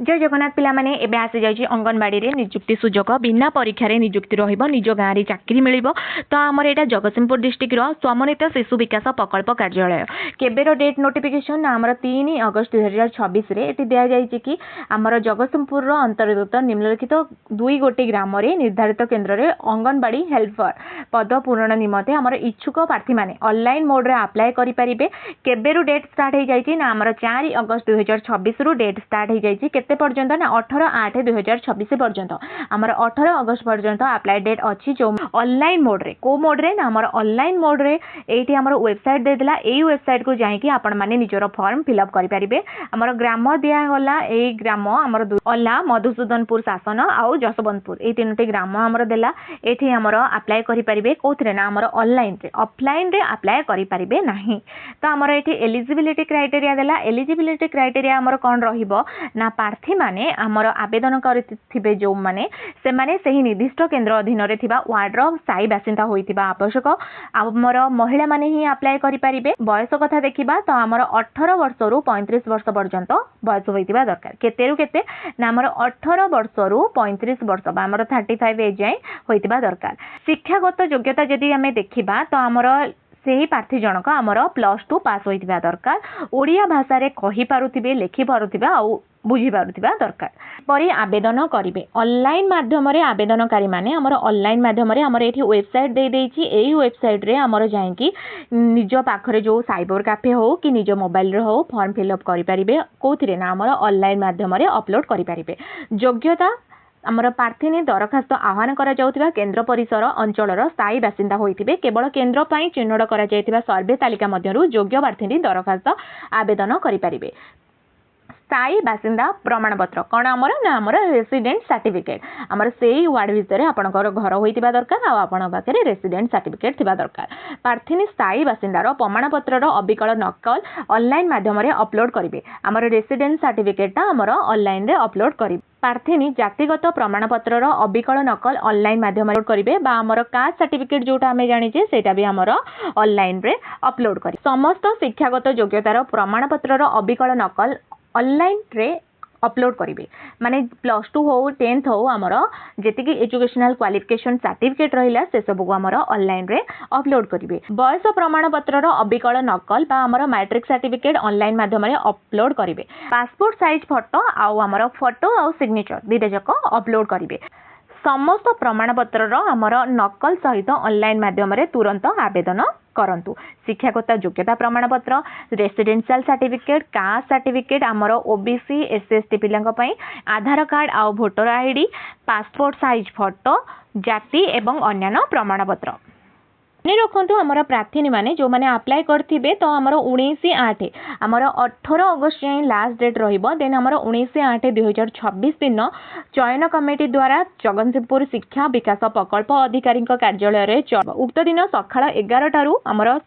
जय जगन्नाथ पिला माने एबे आसी जाइए अंगनवाड़ी रे नियुक्ति सुजोग बिना परीक्षा रे नियुक्ति रहिबो निज गाँ रे चाकरी मिलिबो। तो आमर एटा जगतसिंहपुर डिस्ट्रिक्ट रो समन्वित शिशु विकास प्रकल्प कार्यालय केबेर डेट नोटिफिकेशन आमर 3 अगस्त 2026 रे एटी दिया जाइए कि आमर जगतसिंहपुर रो अंतर्गत निम्नलिखित 2 गोटी ग्राम रे निर्धारित केन्द्र रे अंगनवाड़ी हेल्पर पद पूरण निमते आमर इच्छुक प्रार्थी माने ऑनलाइन मोड रे अप्लाई करि परिबे। केबेरु डेट स्टार्ट हो जाइए ना आमर 4 अगस्त 2026 रु डेट स्टार्ट हो जाइए केते पर्यंत ना 18/8/2026 पर्यंत आमर 18 अगस्त पर्यंत अप्लाई डेट अच्छी जो ऑनलाइन मोड रे को मोड रे ना आमर ऑनलाइन मोड रे एटी आमर वेबसाइट दे दिला एई वेबसाइट को जाई कि आपण माने निजरो फॉर्म फिल अप करि परिबे। आमर ग्राम दिया होला एई ग्राम आमर अल्ला मधुसूदनपुर शासन आउ जसवंतपुर एई तीनोटी ग्राम आमर देला एठी आमर अप्लाई करि परिबे कोथरे ना आमर ऑनलाइन रे ऑफलाइन रे अप्लाई करि परिबे नाही। तो आमर एठी एलिजिबिलिटी क्राइटेरिया देला एलिजिबिलिटी क्राइटेरिया आमर कोन रहिबो ना प्रार्थी माने आमर आवेदन करिथिबे जो माने से माने सही निर्दिष्ट केन्द्र अधीन रे थिबा वार्ड रो साई बासिंदा होइथिबा आवश्यक। आमर महिला माने ही अप्लाई करि परिबे। बयस कथा देखिबा तो आमर 18 वर्ष रु 35 वर्ष पर्यंत बयस होइथिबा दरकार केतेरु केते ना आमर 18 वर्ष रु 35 वर्ष बा आमर 35 एज जाय होइथिबा दरकार। शिक्षागत योग्यता जदि हमें देखिबा तो आमर सेही प्रार्थी जनक आमर +2 पास होइथिबा दरकार ओडिया भाषा रे कहि पारुथिबे लिखि पारुथिबा आ बुझी पारुथिबा दरकार परी आवेदन करिवे। ऑनलाइन माध्यम रे आवेदनकारी माने हमर ऑनलाइन माध्यम रे हमर एठी वेबसाइट दे देछि एही वेबसाइट रे हमर जाई कि निज पाखरे जो साइबर कैफे हो कि निज मोबाइल रे हो फॉर्म फिल अप करि परिबे कोथिरे ना हमर ऑनलाइन माध्यम रे अपलोड करि परिबे। योग्यता आमर प्रार्थी दरखास्त आह्वान करा जाउथिबा केन्द्र परिसर अंचलर स्थायी बासिंदा होइथिबे केवल केन्द्र पई चिन्हट करा जायथिबा सर्वे तालिका मध्यरु योग्य प्रार्थी दरखास्त आवेदन करि परिबे। स्थायी बासिंदा प्रमाणपत्र कौन आमर ना आमर रेसिडेंट सर्टिफिकेट आमर सेई वार्ड भितर आपणकर घर होइतिबा दरकार आ आपण पाखरे रेसिडेंट सर्टिफिकेट थिबा दरकार। प्रार्थी स्थायी बासिंदार प्रमाणपत्रर अबिकल नकल ऑनलाइन माध्यम रे अपलोड करिवे। आमर रेसिडेंट सर्टिफिकेट आमर ऑनलाइन रे अपलोड करिवे। प्रार्थी जातिगत प्रमाणपत्रर अबिकल नकल ऑनलाइन माध्यम रे करिवे बा आमर कास्ट सर्टिफिकेट जोटा हमें जानिचे सेटा भी आमर ऑनलाइन रे अपलोड करि। समस्त शिक्षागत योग्यतार प्रमाणपत्रर अबिकल नकल ऑनलाइन रे अपलोड करिवे माने +2 हो 10th हो आमर जेतिकी एजुकेशनल क्वालिफिकेशन सर्टिफिकेट रहिला से सब को आमर ऑनलाइन रे अपलोड करिवे। बयस प्रमाणपत्रर अबिकल नकल बा आमर मैट्रिक सर्टिफिकेट ऑनलाइन माध्यम रे अपलोड करिवे। पासपोर्ट साइज फोटो आउ आमर फोटो आउ सिग्नेचर दिते जक अपलोड करिवे। समस्त प्रमाणपत्रर आमर नकल सहित ऑनलाइन माध्यम रे तुरंत आवेदन करंतु। शिक्षागत योग्यता प्रमाणपत्र रेसिडेंशियल सर्टिफिकेट कास्ट सर्टिफिकेट आमर ओबीसी एससी पिलांक पई आधार कार्ड आ voter ID passport size photo जाति एवं अन्य प्रमाणपत्र नहीं रखु। आमर प्रार्थी माने जो माने अप्लाई करथिबे तो आमर 19/8 आमर 18 अगस्त जाए लास्ट डेट रहिबो देन आमर 19/8/2026 दिन चयन कमिटी द्वारा जगतसिंहपुर शिक्षा विकास प्रकल्प अधिकारी कार्यालय रे उक्त दिन सकाळ 11 टारू आमर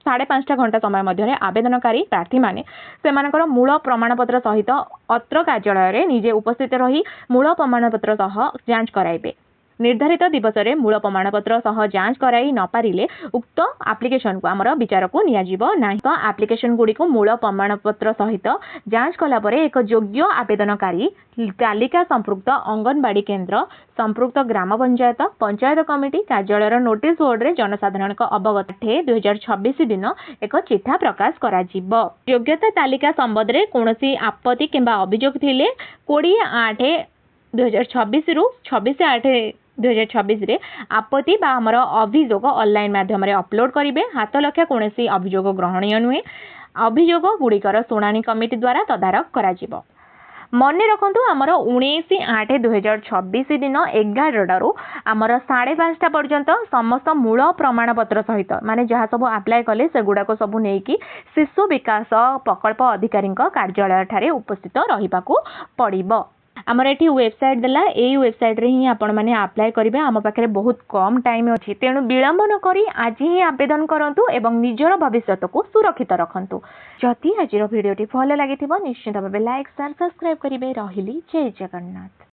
5.5 घंटा समय मध्य आवेदनकारी प्रार्थी माने सेमानकर मूल प्रमाणपत्र सहित अत्र कार्यालय रे निजे उपस्थित रही मूल प्रमाणपत्र सह जांच कराइबे। निर्धारित दिवस रे मूल प्रमाणपत्र सह जांच कराई न पारिले उक्त एप्लिकेशन को आमर विचार को नियाजिबो नाही। तो एप्लिकेशन गुडी को मूल प्रमाणपत्र सहित जांच कला परे एक योग्य आवेदनकारी तालिका संपृक्त अंगनवाड़ी केन्द्र संपृक्त ग्राम पंचायत पंचायत कमिटी कार्यालय नोटिस बोर्ड रे जनसाधारण अवगत 2026 दिन एक चिठा प्रकाश करा जिवो। योग्यता तालिका संबंध रे कोनोसी आपत्ति किंबा अभियोग थिले 20/8/2026 रु 26/8/2026 रे आपत्ति बा हमर अभियोग ऑनलाइन माध्यम रे अपलोड करिवे। हाथ लख्या कोनोसी अभियोग ग्रहणीय नुहे। अभियोग गुड़िकर शुणाणी कमिटी द्वारा तदारख करा जिवो। मने रखंतु आमर 19/8/2026 दिन 11 टारू आमर 5:30 पर्यंत समस्त मूल प्रमाणपत्र सहित माने जहाँ सब अप्लाई कले से गुडा को सब नेकी शिशु विकास प्रकल्प अधिकारी कार्यालय ठारे उपस्थित रहिबाकू पड़िबो। आमर एठी वेबसाइट देला एई वेबसाइट रे ही आपण माने अप्लाई करिवे। आम पाखरे बहुत कम टाइम अछि तेणु विलंब न करी आज ही आवेदन करंतु एवं निजर भविष्यत को सुरक्षित रखंतु। जति आजिर भिडियोटी भल लागिथिबो निश्चित भाबे लाइक शेयर सब्सक्राइब करिवे। रहिली जय जगन्नाथ।